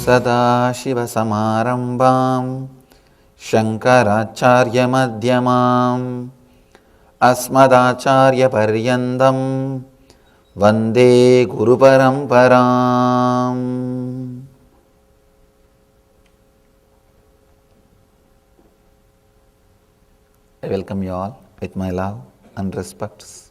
सदाशिवसमारम्भां शङ्कराचार्यमध्यमाम् अस्मदाचार्यपर्यन्तं वन्दे गुरुपरम्पराम्. I welcome you all with my love and respects.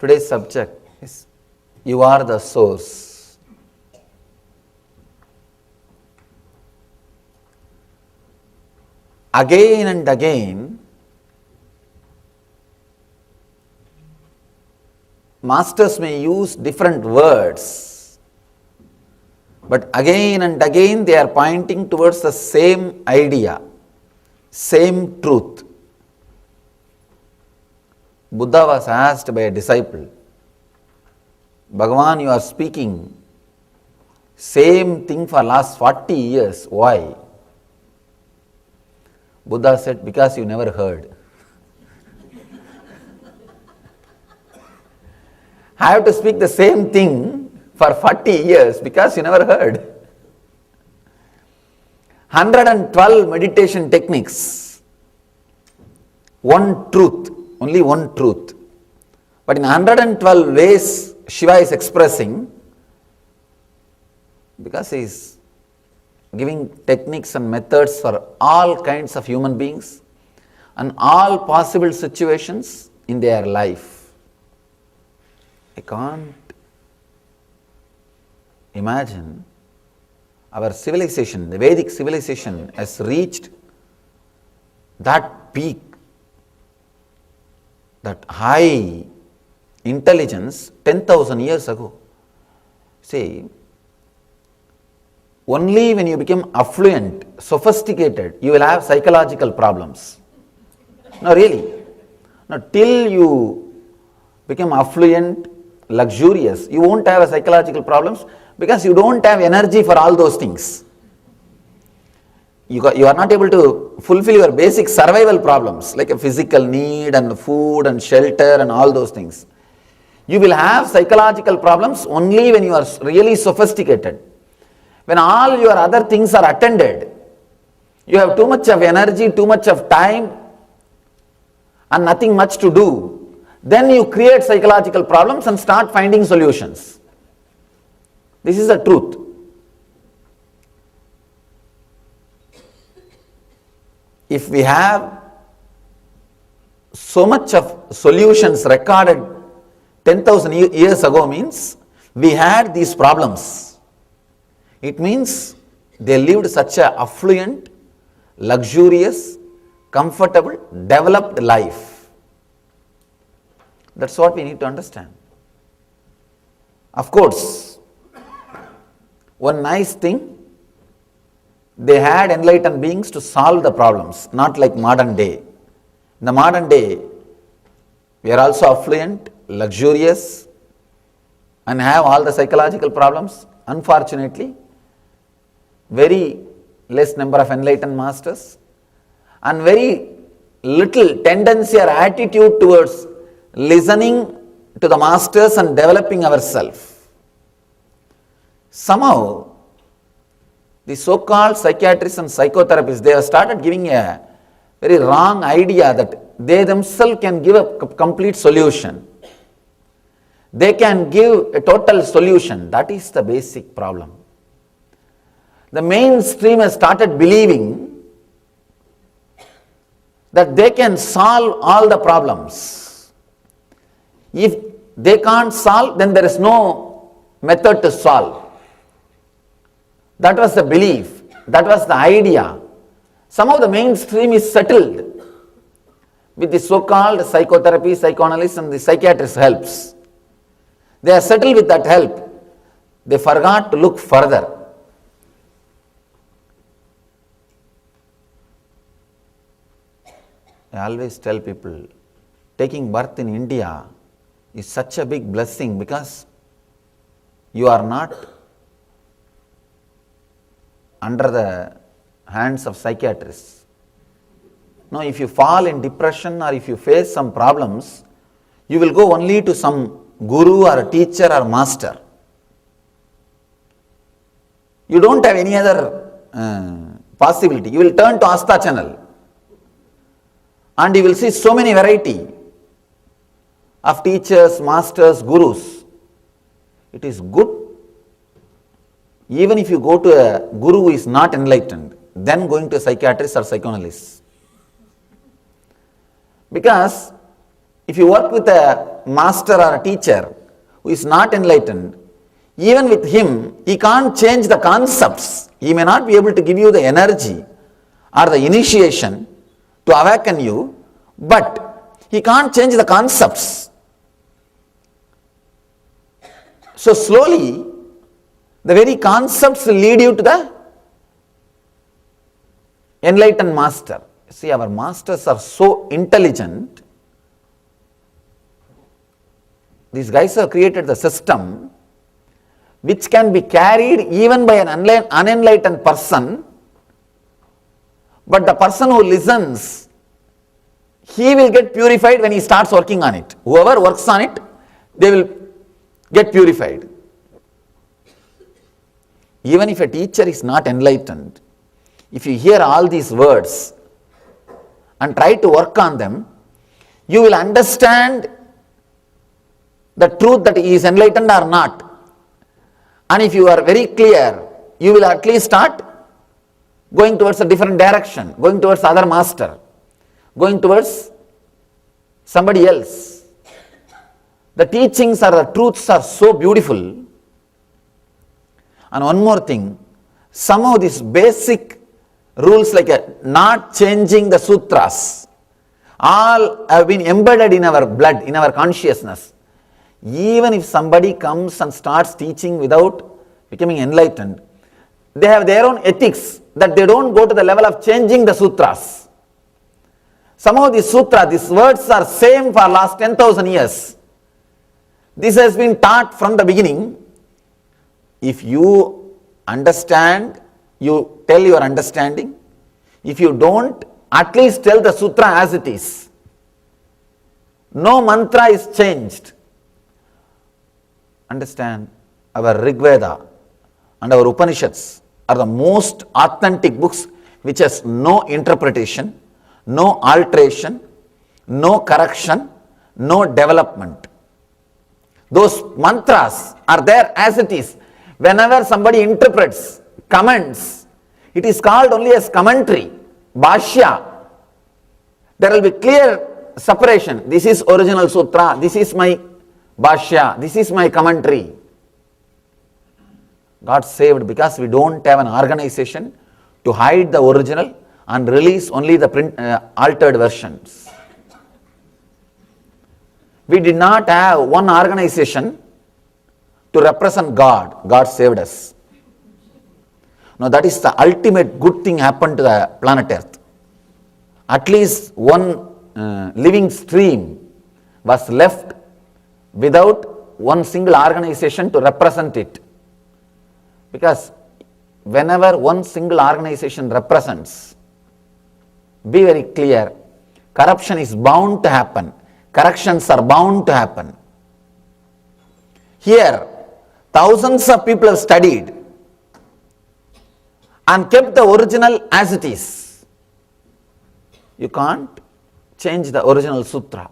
Today's subject is You are the source. Again and again, masters may use different words, but again and again they are pointing towards the same idea, same truth. Buddha was asked by a disciple, Bhagavan, you are speaking same thing for last 40 years, why? Buddha said, because you never heard. I have to speak the same thing for 40 years because you never heard. 112 meditation techniques, one truth, only one truth. But in 112 ways Shiva is expressing, because he is giving techniques and methods for all kinds of human beings and all possible situations in their life. I can't imagine our civilization, the Vedic civilization has reached that peak, that high intelligence 10,000 years ago. See, only when you become affluent, sophisticated, you will have psychological problems. No, really. No, till you become affluent, luxurious, you won't have psychological problems because you don't have energy for all those things. You are not able to fulfill your basic survival problems like a physical need and food and shelter and all those things. You will have psychological problems only when you are really sophisticated. When all your other things are attended, you have too much of energy, too much of time and nothing much to do, then you create psychological problems and start finding solutions. This is the truth. If we have so much of solutions recorded 10,000 years ago, means we had these problems. It means they lived such a affluent, luxurious, comfortable, developed life. That's what we need to understand. Of course, one nice thing, they had enlightened beings to solve the problems, not like modern day. In the modern day, we are also affluent, luxurious, and have all the psychological problems. Unfortunately, very less number of enlightened masters and very little tendency or attitude towards listening to the masters and developing ourselves. Somehow, the so-called psychiatrists and psychotherapists, they have started giving a very wrong idea that they themselves can give a complete solution. They can give a total solution. That is the basic problem. The mainstream has started believing that they can solve all the problems. If they can't solve, then there is no method to solve. That was the belief, that was the idea. Somehow the mainstream is settled with the so-called psychotherapy, psychoanalysts and the psychiatrists' helps. They are settled with that help. They forgot to look further. I always tell people, taking birth in India is such a big blessing because you are not under the hands of psychiatrists. Now, if you fall in depression or if you face some problems, you will go only to some guru or a teacher or master. You don't have any other possibility. You will turn to Astha channel and you will see so many variety of teachers, masters, gurus. It is good. Even if you go to a guru who is not enlightened, then going to a psychiatrist or psychoanalyst. Because if you work with a master or a teacher who is not enlightened, even with him, he can't change the concepts. He may not be able to give you the energy or the initiation to awaken you, but he can't change the concepts. So slowly, the very concepts lead you to the enlightened master. See, our masters are so intelligent. These guys have created the system which can be carried even by an unenlightened person, but the person who listens, he will get purified when he starts working on it. Whoever works on it, they will get purified. Even if a teacher is not enlightened, if you hear all these words and try to work on them, you will understand the truth that he is enlightened or not. And if you are very clear, you will at least start going towards a different direction, going towards other master, going towards somebody else. The teachings or the truths are so beautiful. And one more thing, some of these basic rules like not changing the sutras, all have been embedded in our blood, in our consciousness. Even if somebody comes and starts teaching without becoming enlightened, they have their own ethics that they don't go to the level of changing the sutras. Some of these sutras, these words are same for last 10,000 years. This has been taught from the beginning. If you understand, you tell your understanding. If you don't, at least tell the sutra as it is. No mantra is changed. Understand, our Rig Veda and our Upanishads are the most authentic books which has no interpretation, no alteration, no correction, no development. Those mantras are there as it is. Whenever somebody interprets, comments, it is called only as commentary, bhashya. There will be clear separation. This is original sutra, this is my bhashya, this is my commentary. Got saved because we don't have an organization to hide the original and release only the altered versions. We did not have one organization to represent God. God saved us. Now that is the ultimate good thing happened to the planet Earth. At least one living stream was left without one single organization to represent it. Because whenever one single organization represents, be very clear, corruption is bound to happen. Corrections are bound to happen. Here, thousands of people have studied and kept the original as it is. You can't change the original sutra.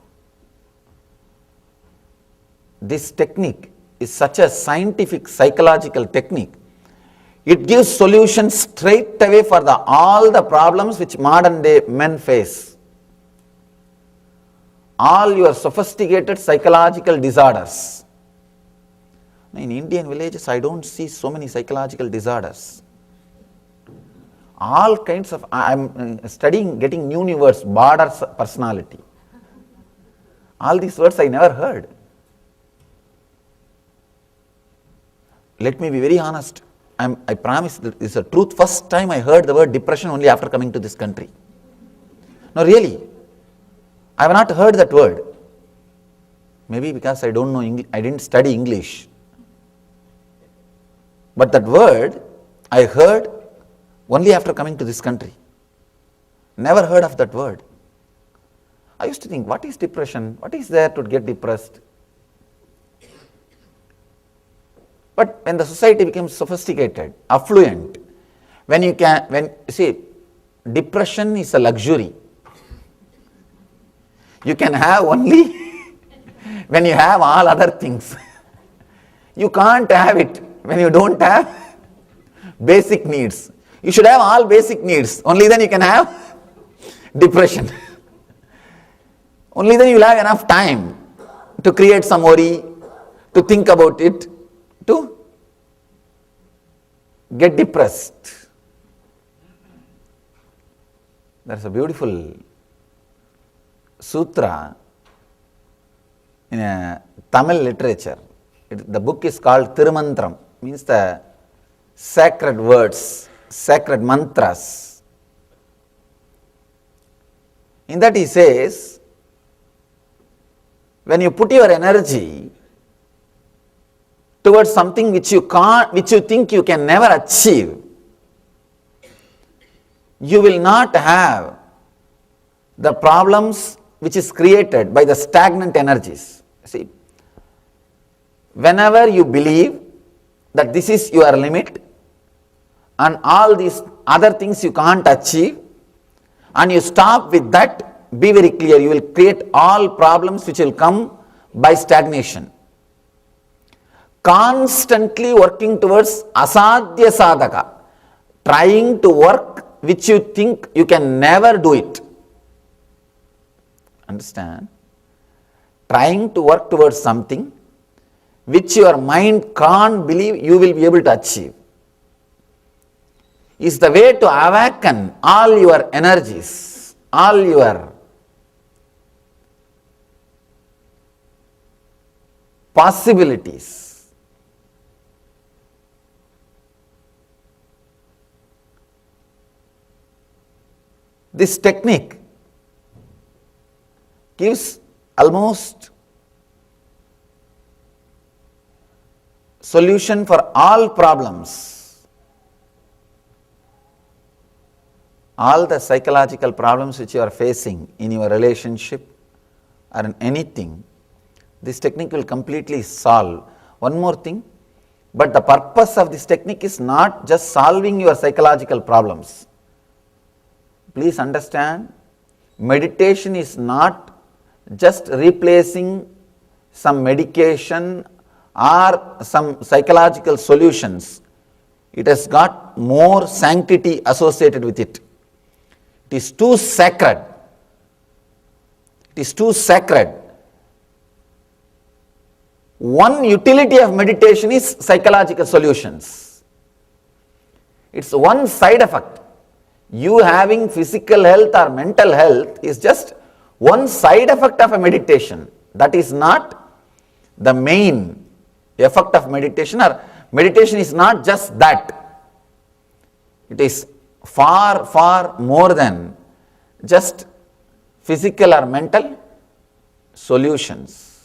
This technique is such a scientific, psychological technique. It gives solutions straight away for all the problems which modern day men face. All your sophisticated psychological disorders. In Indian villages, I don't see so many psychological disorders. All kinds of, I am studying, getting new words, border personality. All these words I never heard. Let me be very honest. I promise that it's the truth. First time I heard the word depression only after coming to this country. No, really. I have not heard that word. Maybe because I don't know English, I didn't study English. But that word I heard only after coming to this country. Never heard of that word. I used to think, what is depression? What is there to get depressed? But when the society becomes sophisticated, affluent, depression is a luxury. You can have only when you have all other things. You can't have it when you don't have basic needs. You should have all basic needs. Only then you can have depression. Only then you will have enough time to create some worry, to think about it, to get depressed. There is a beautiful sutra in a Tamil literature. The book is called Tirumantram, means the sacred words, sacred mantras. In that he says, when you put your energy towards something which you think you can never achieve, you will not have the problems which is created by the stagnant energies. See, whenever you believe that this is your limit and all these other things you can't achieve, and you stop with that, be very clear, you will create all problems which will come by stagnation. Constantly working towards asadhya sadhaka, trying to work which you think you can never do it. Understand? Trying to work towards something which your mind can't believe you will be able to achieve is the way to awaken all your energies, all your possibilities. This technique gives almost solution for all problems. All the psychological problems which you are facing in your relationship or in anything, this technique will completely solve. One more thing, but the purpose of this technique is not just solving your psychological problems. Please understand, meditation is not just replacing some medication or some psychological solutions. It has got more sanctity associated with it. It is too sacred. It is too sacred. One utility of meditation is psychological solutions. It's one side effect. You having physical health or mental health is just one side effect of a meditation. That is not the main effect of meditation, or meditation is not just that. It is far, far more than just physical or mental solutions.